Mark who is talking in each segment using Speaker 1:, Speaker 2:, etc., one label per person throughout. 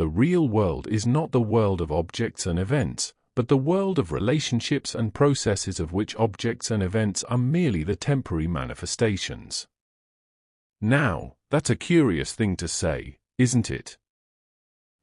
Speaker 1: The real world is not the world of objects and events, but the world of relationships and processes of which objects and events are merely the temporary manifestations. Now, that's a curious thing to say, isn't it?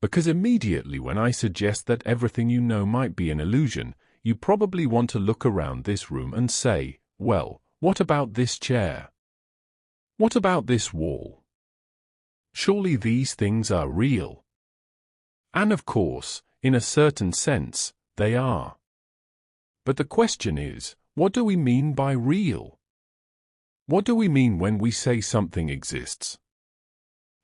Speaker 1: Because immediately when I suggest that everything you know might be an illusion, you probably want to look around this room and say, well, what about this chair? What about this wall? Surely these things are real. And of course, in a certain sense, they are. But the question is, what do we mean by real? What do we mean when we say something exists?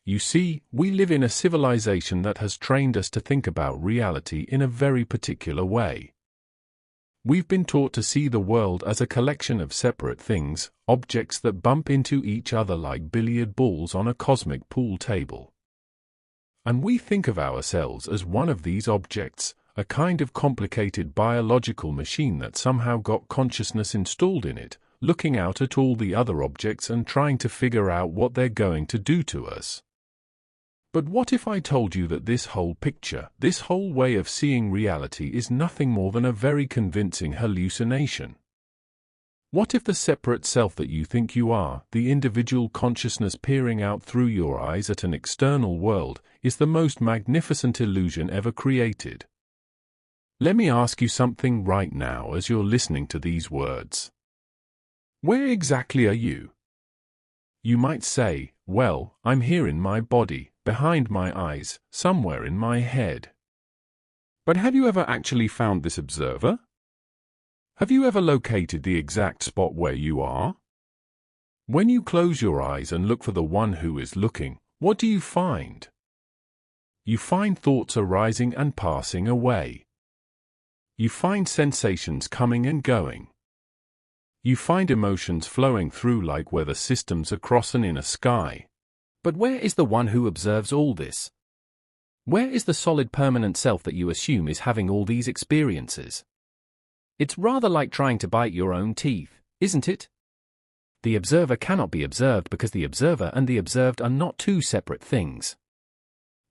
Speaker 1: You see, we live in a civilization that has trained us to think about reality in a very particular way. We've been taught to see the world as a collection of separate things, objects that bump into each other like billiard balls on a cosmic pool table. And we think of ourselves as one of these objects, a kind of complicated biological machine that somehow got consciousness installed in it, looking out at all the other objects and trying to figure out what they're going to do to us. But what if I told you that this whole picture, this whole way of seeing reality is nothing more than a very convincing hallucination? What if the separate self that you think you are, the individual consciousness peering out through your eyes at an external world, is the most magnificent illusion ever created? Let me ask you something right now as you're listening to these words. Where exactly are you? You might say, well, I'm here in my body, behind my eyes, somewhere in my head. But have you ever actually found this observer? Have you ever located the exact spot where you are? When you close your eyes and look for the one who is looking, what do you find? You find thoughts arising and passing away. You find sensations coming and going. You find emotions flowing through like weather systems across an inner sky. But where is the one who observes all this? Where is the solid permanent self that you assume is having all these experiences? It's rather like trying to bite your own teeth, isn't it? The observer cannot be observed because the observer and the observed are not two separate things.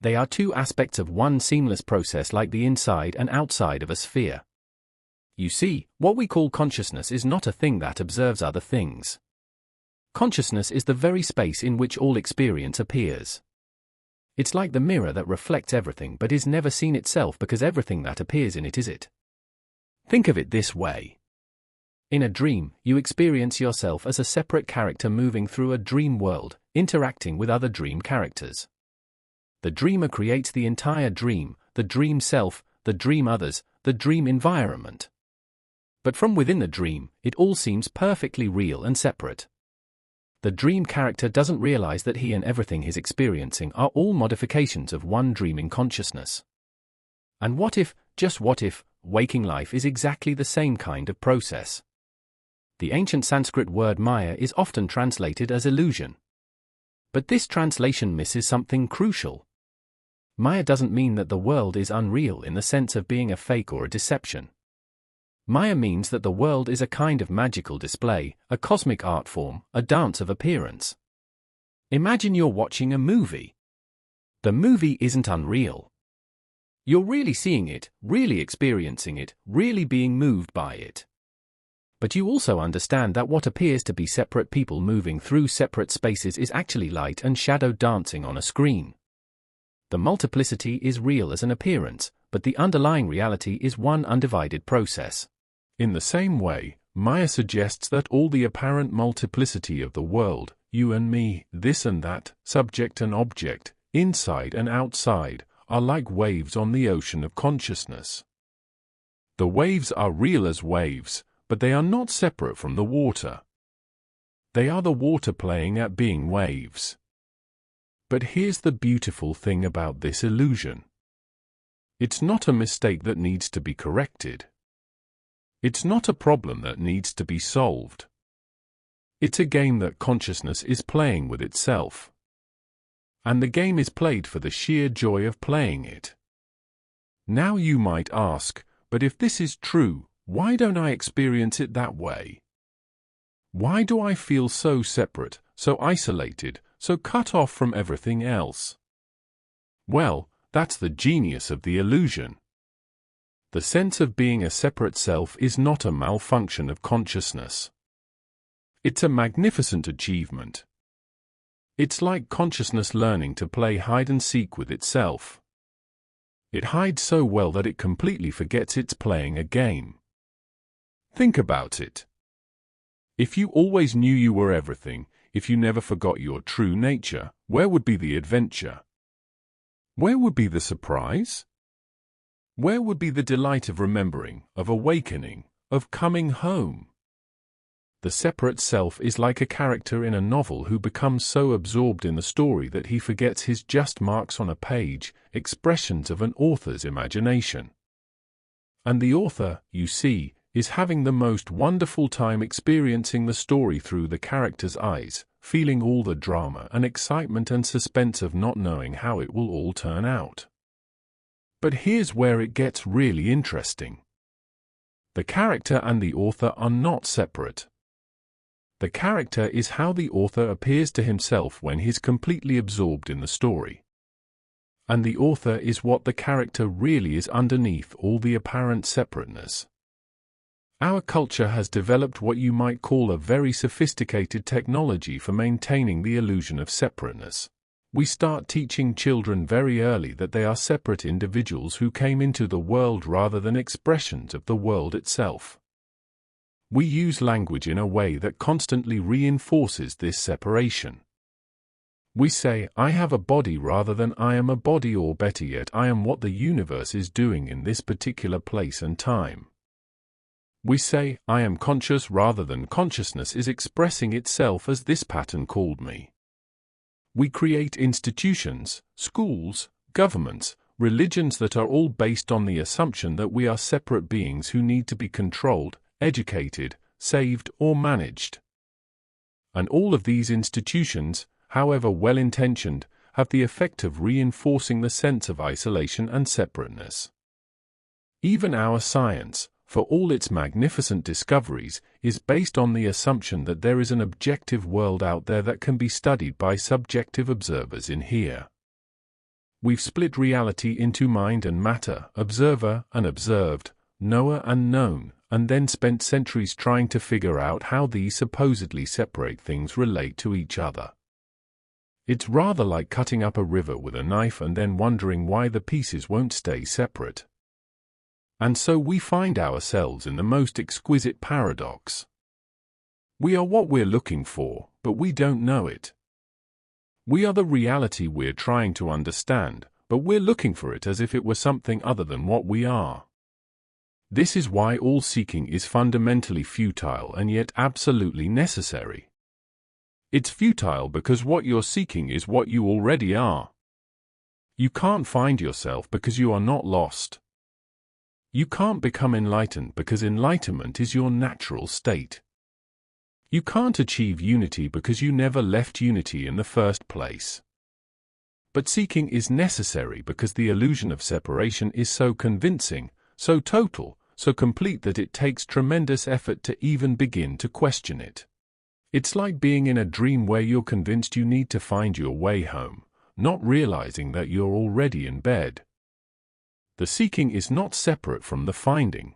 Speaker 1: They are two aspects of one seamless process like the inside and outside of a sphere. You see, what we call consciousness is not a thing that observes other things. Consciousness is the very space in which all experience appears. It's like the mirror that reflects everything but is never seen itself because everything that appears in it is it. Think of it this way. In a dream, you experience yourself as a separate character moving through a dream world, interacting with other dream characters. The dreamer creates the entire dream, the dream self, the dream others, the dream environment. But from within the dream, it all seems perfectly real and separate. The dream character doesn't realize that he and everything he's experiencing are all modifications of one dreaming consciousness. And what if, just what if, waking life is exactly the same kind of process? The ancient Sanskrit word Maya is often translated as illusion. But this translation misses something crucial. Maya doesn't mean that the world is unreal in the sense of being a fake or a deception. Maya means that the world is a kind of magical display, a cosmic art form, a dance of appearance. Imagine you're watching a movie. The movie isn't unreal. You're really seeing it, really experiencing it, really being moved by it. But you also understand that what appears to be separate people moving through separate spaces is actually light and shadow dancing on a screen. The multiplicity is real as an appearance, but the underlying reality is one undivided process. In the same way, Maya suggests that all the apparent multiplicity of the world, you and me, this and that, subject and object, inside and outside, are like waves on the ocean of consciousness. The waves are real as waves, but they are not separate from the water. They are the water playing at being waves. But here's the beautiful thing about this illusion. It's not a mistake that needs to be corrected. It's not a problem that needs to be solved. It's a game that consciousness is playing with itself. And the game is played for the sheer joy of playing it. Now you might ask, but if this is true, why don't I experience it that way? Why do I feel so separate, so isolated, so cut off from everything else? Well, That's the genius of the illusion. The sense of being a separate self is not a malfunction of consciousness. It's a magnificent achievement. It's like consciousness learning to play hide-and-seek with itself. It hides so well that it completely forgets it's playing a game. Think about it. If you always knew you were everything, if you never forgot your true nature, where would be the adventure? Where would be the surprise? Where would be the delight of remembering, of awakening, of coming home? The separate self is like a character in a novel who becomes so absorbed in the story that he forgets his just marks on a page, expressions of an author's imagination. And the author, you see, is having the most wonderful time experiencing the story through the character's eyes, feeling all the drama and excitement and suspense of not knowing how it will all turn out. But here's where it gets really interesting. The character and the author are not separate. The character is how the author appears to himself when he's completely absorbed in the story. And the author is what the character really is underneath all the apparent separateness. Our culture has developed what you might call a very sophisticated technology for maintaining the illusion of separateness. We start teaching children very early that they are separate individuals who came into the world rather than expressions of the world itself. We use language in a way that constantly reinforces this separation. We say, I have a body rather than I am a body, or better yet, I am what the universe is doing in this particular place and time. We say, I am conscious rather than consciousness is expressing itself as this pattern called me. We create institutions, schools, governments, religions that are all based on the assumption that we are separate beings who need to be controlled, educated, saved, or managed. And all of these institutions, however well-intentioned, have the effect of reinforcing the sense of isolation and separateness. Even our science, for all its magnificent discoveries, is based on the assumption that there is an objective world out there that can be studied by subjective observers in here. We've split reality into mind and matter, observer and observed, knower and known, and then spent centuries trying to figure out how these supposedly separate things relate to each other. It's rather like cutting up a river with a knife and then wondering why the pieces won't stay separate. And so we find ourselves in the most exquisite paradox. We are what we're looking for, but we don't know it. We are the reality we're trying to understand, but we're looking for it as if it were something other than what we are. This is why all seeking is fundamentally futile and yet absolutely necessary. It's futile because what you're seeking is what you already are. You can't find yourself because you are not lost. You can't become enlightened because enlightenment is your natural state. You can't achieve unity because you never left unity in the first place. But seeking is necessary because the illusion of separation is so convincing, so total, so complete that it takes tremendous effort to even begin to question it. It's like being in a dream where you're convinced you need to find your way home, not realizing that you're already in bed. The seeking is not separate from the finding.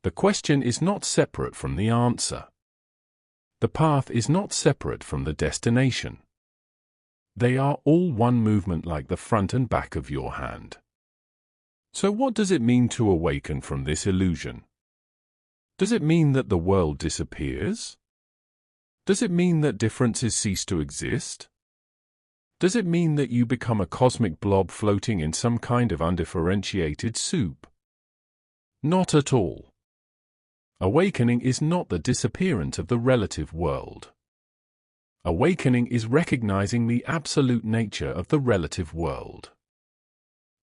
Speaker 1: The question is not separate from the answer. The path is not separate from the destination. They are all one movement, like the front and back of your hand. So what does it mean to awaken from this illusion? Does it mean that the world disappears? Does it mean that differences cease to exist? Does it mean that you become a cosmic blob floating in some kind of undifferentiated soup? Not at all. Awakening is not the disappearance of the relative world. Awakening is recognizing the absolute nature of the relative world.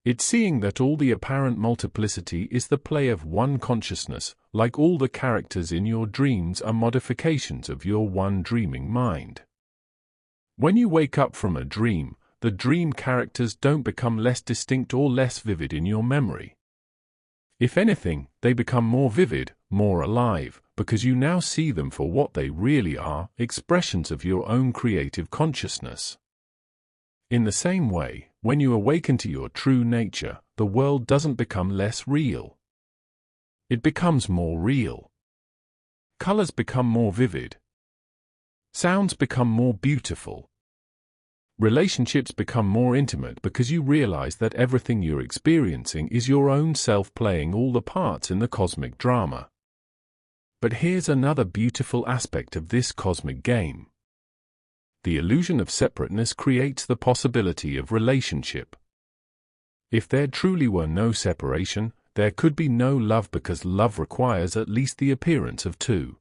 Speaker 1: It's seeing that all the apparent multiplicity is the play of one consciousness, like all the characters in your dreams are modifications of your one dreaming mind. When you wake up from a dream, the dream characters don't become less distinct or less vivid in your memory. If anything, they become more vivid, more alive, because you now see them for what they really are, expressions of your own creative consciousness. In the same way, When you awaken to your true nature, the world doesn't become less real. It becomes more real. Colors become more vivid. Sounds become more beautiful. Relationships become more intimate because you realize that everything you're experiencing is your own self playing all the parts in the cosmic drama. But here's another beautiful aspect of this cosmic game. The illusion of separateness creates the possibility of relationship. If there truly were no separation, there could be no love because love requires at least the appearance of two.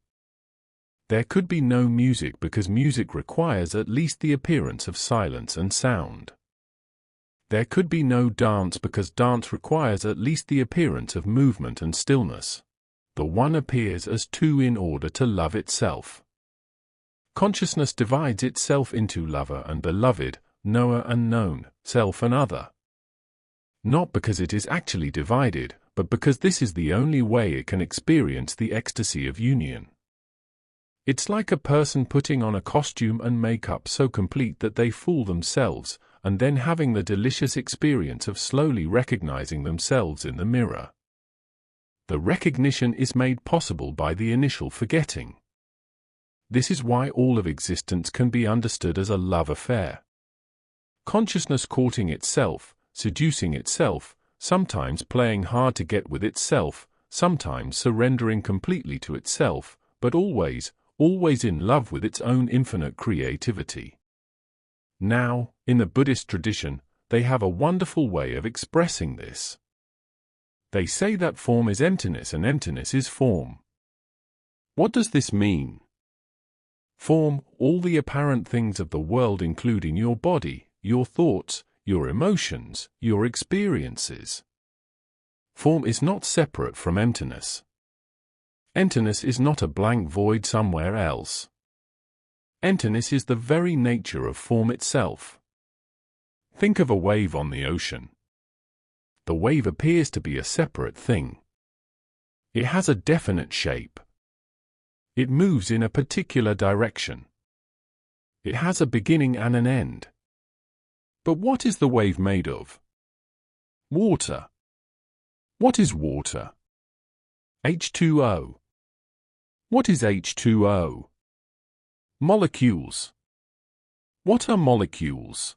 Speaker 1: There could be no music because music requires at least the appearance of silence and sound. There could be no dance because dance requires at least the appearance of movement and stillness. The one appears as two in order to love itself. Consciousness divides itself into lover and beloved, knower and known, self and other. Not because it is actually divided, but because this is the only way it can experience the ecstasy of union. It's like a person putting on a costume and makeup so complete that they fool themselves, and then having the delicious experience of slowly recognizing themselves in the mirror. The recognition is made possible by the initial forgetting. This is why all of existence can be understood as a love affair. Consciousness courting itself, seducing itself, sometimes playing hard to get with itself, sometimes surrendering completely to itself, but always in love with its own infinite creativity. Now, in the Buddhist tradition, they have a wonderful way of expressing this. They say that form is emptiness and emptiness is form. What does this mean? Form, all the apparent things of the world including your body, your thoughts, your emotions, your experiences. Form is not separate from emptiness. Emptiness is not a blank void somewhere else. Emptiness is the very nature of form itself. Think of a wave on the ocean. The wave appears to be a separate thing. It has a definite shape. It moves in a particular direction. It has a beginning and an end. But what is the wave made of? Water. What is water? H2O. What is H2O? Molecules. What are molecules?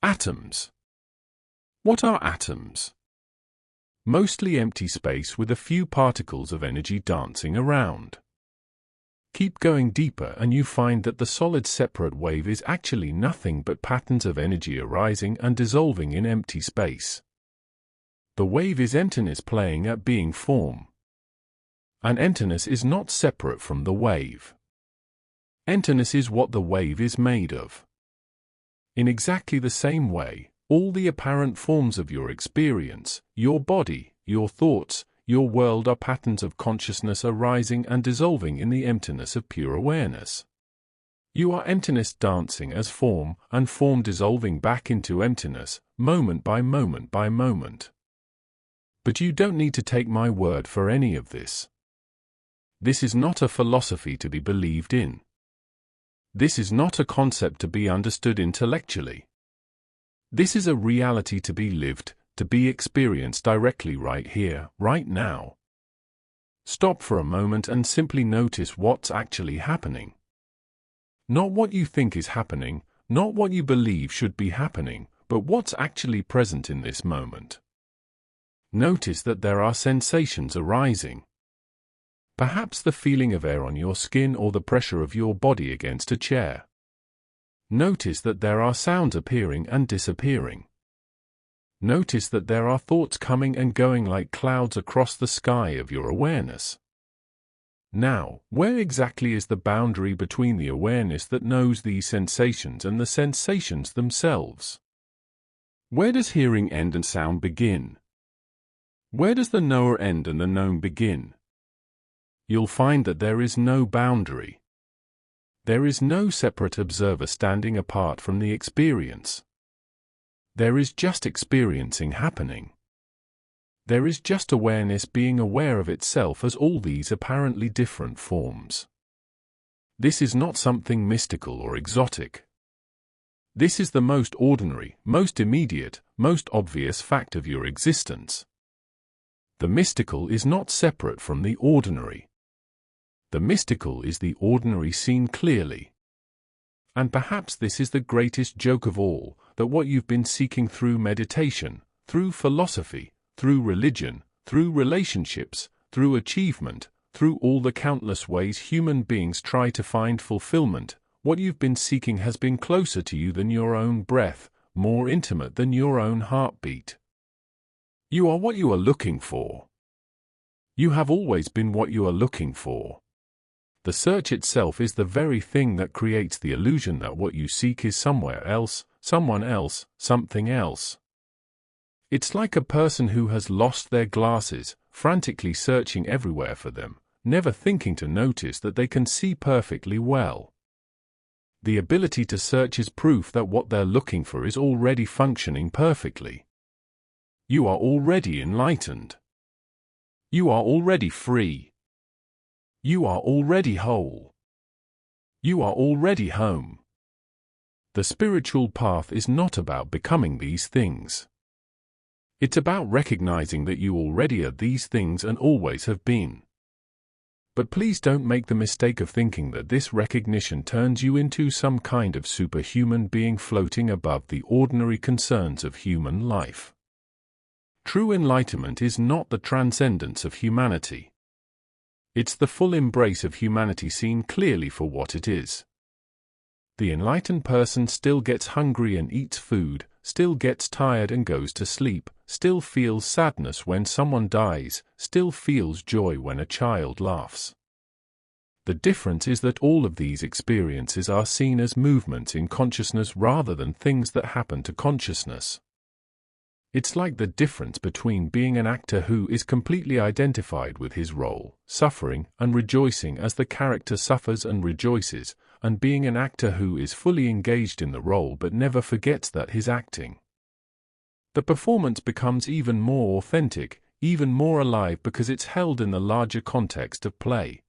Speaker 1: Atoms. What are atoms? Mostly empty space with a few particles of energy dancing around. Keep going deeper and you find that the solid separate wave is actually nothing but patterns of energy arising and dissolving in empty space. The wave is emptiness playing at being form. And emptiness is not separate from the wave. Emptiness is what the wave is made of. In exactly the same way, all the apparent forms of your experience, your body, your thoughts, your world are patterns of consciousness arising and dissolving in the emptiness of pure awareness. You are emptiness dancing as form, and form dissolving back into emptiness, moment by moment by moment. But you don't need to take my word for any of this. This is not a philosophy to be believed in. This is not a concept to be understood intellectually. This is a reality to be lived, to be experienced directly right here, right now. Stop for a moment and simply notice what's actually happening. Not what you think is happening, not what you believe should be happening, but what's actually present in this moment. Notice that there are sensations arising. Perhaps the feeling of air on your skin or the pressure of your body against a chair. Notice that there are sounds appearing and disappearing. Notice that there are thoughts coming and going like clouds across the sky of your awareness. Now, where exactly is the boundary between the awareness that knows these sensations and the sensations themselves? Where does hearing end and sound begin? Where does the knower end and the known begin? You'll find that there is no boundary. There is no separate observer standing apart from the experience. There is just experiencing happening. There is just awareness being aware of itself as all these apparently different forms. This is not something mystical or exotic. This is the most ordinary, most immediate, most obvious fact of your existence. The mystical is not separate from the ordinary. The mystical is the ordinary seen clearly. And perhaps this is the greatest joke of all, that what you've been seeking through meditation, through philosophy, through religion, through relationships, through achievement, through all the countless ways human beings try to find fulfillment, what you've been seeking has been closer to you than your own breath, more intimate than your own heartbeat. You are what you are looking for. You have always been what you are looking for. The search itself is the very thing that creates the illusion that what you seek is somewhere else, someone else, something else. It's like a person who has lost their glasses, frantically searching everywhere for them, never thinking to notice that they can see perfectly well. The ability to search is proof that what they're looking for is already functioning perfectly. You are already enlightened. You are already free. You are already whole. You are already home. The spiritual path is not about becoming these things. It's about recognizing that you already are these things and always have been. But please don't make the mistake of thinking that this recognition turns you into some kind of superhuman being floating above the ordinary concerns of human life. True enlightenment is not the transcendence of humanity. It's the full embrace of humanity seen clearly for what it is. The enlightened person still gets hungry and eats food, still gets tired and goes to sleep, still feels sadness when someone dies, still feels joy when a child laughs. The difference is that all of these experiences are seen as movements in consciousness rather than things that happen to consciousness. It's like the difference between being an actor who is completely identified with his role, suffering and rejoicing as the character suffers and rejoices, and being an actor who is fully engaged in the role but never forgets that he's acting. The performance becomes even more authentic, even more alive because it's held in the larger context of play.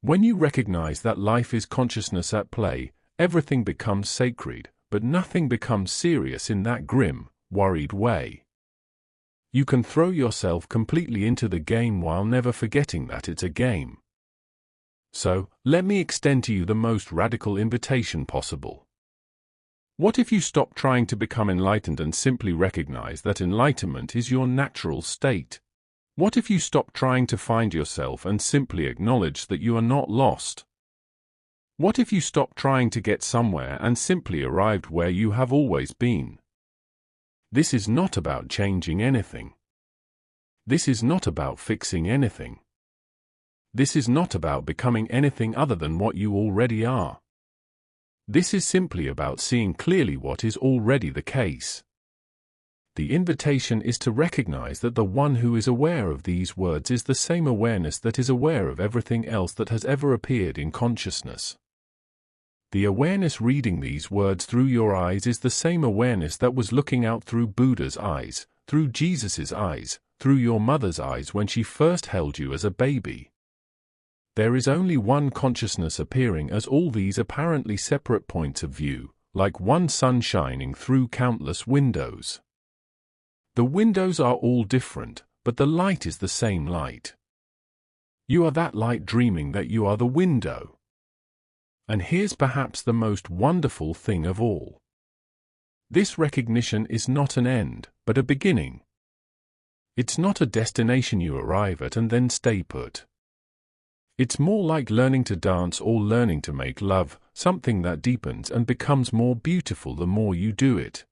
Speaker 1: When you recognize that life is consciousness at play, everything becomes sacred, but nothing becomes serious in that grim, worried way. You can throw yourself completely into the game while never forgetting that it's a game. So, let me extend to you the most radical invitation possible. What if you stop trying to become enlightened and simply recognize that enlightenment is your natural state? What if you stop trying to find yourself and simply acknowledge that you are not lost? What if you stop trying to get somewhere and simply arrived where you have always been? This is not about changing anything. This is not about fixing anything. This is not about becoming anything other than what you already are. This is simply about seeing clearly what is already the case. The invitation is to recognize that the one who is aware of these words is the same awareness that is aware of everything else that has ever appeared in consciousness. The awareness reading these words through your eyes is the same awareness that was looking out through Buddha's eyes, through Jesus's eyes, through your mother's eyes when she first held you as a baby. There is only one consciousness appearing as all these apparently separate points of view, like one sun shining through countless windows. The windows are all different, but the light is the same light. You are that light dreaming that you are the window. And here's perhaps the most wonderful thing of all. This recognition is not an end, but a beginning. It's not a destination you arrive at and then stay put. It's more like learning to dance or learning to make love, something that deepens and becomes more beautiful the more you do it.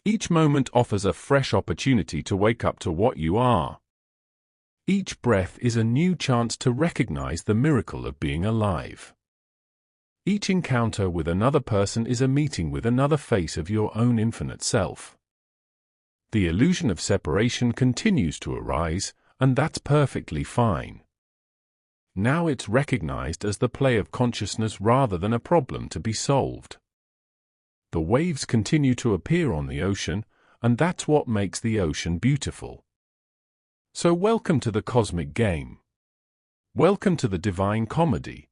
Speaker 1: Each moment offers a fresh opportunity to wake up to what you are. Each breath is a new chance to recognize the miracle of being alive. Each encounter with another person is a meeting with another face of your own infinite self. The illusion of separation continues to arise, and that's perfectly fine. Now it's recognized as the play of consciousness rather than a problem to be solved. The waves continue to appear on the ocean, and that's what makes the ocean beautiful. So welcome to the cosmic game. Welcome to the divine comedy.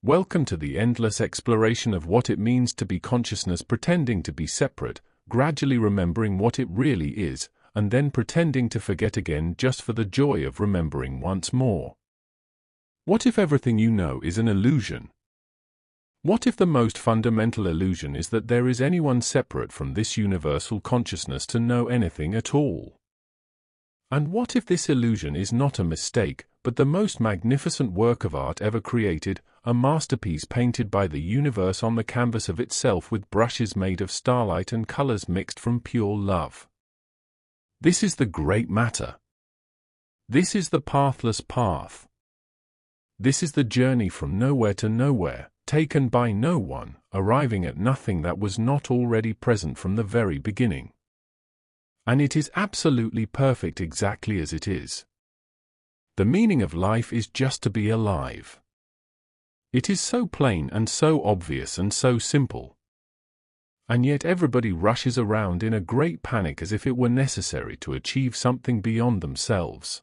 Speaker 1: Welcome to the endless exploration of what it means to be consciousness pretending to be separate, gradually remembering what it really is, and then pretending to forget again just for the joy of remembering once more. What if everything you know is an illusion? What if the most fundamental illusion is that there is anyone separate from this universal consciousness to know anything at all? And what if this illusion is not a mistake, but the most magnificent work of art ever created, a masterpiece painted by the universe on the canvas of itself with brushes made of starlight and colors mixed from pure love? This is the great matter. This is the pathless path. This is the journey from nowhere to nowhere, taken by no one, arriving at nothing that was not already present from the very beginning. And it is absolutely perfect exactly as it is. The meaning of life is just to be alive. It is so plain and so obvious and so simple. And yet everybody rushes around in a great panic as if it were necessary to achieve something beyond themselves.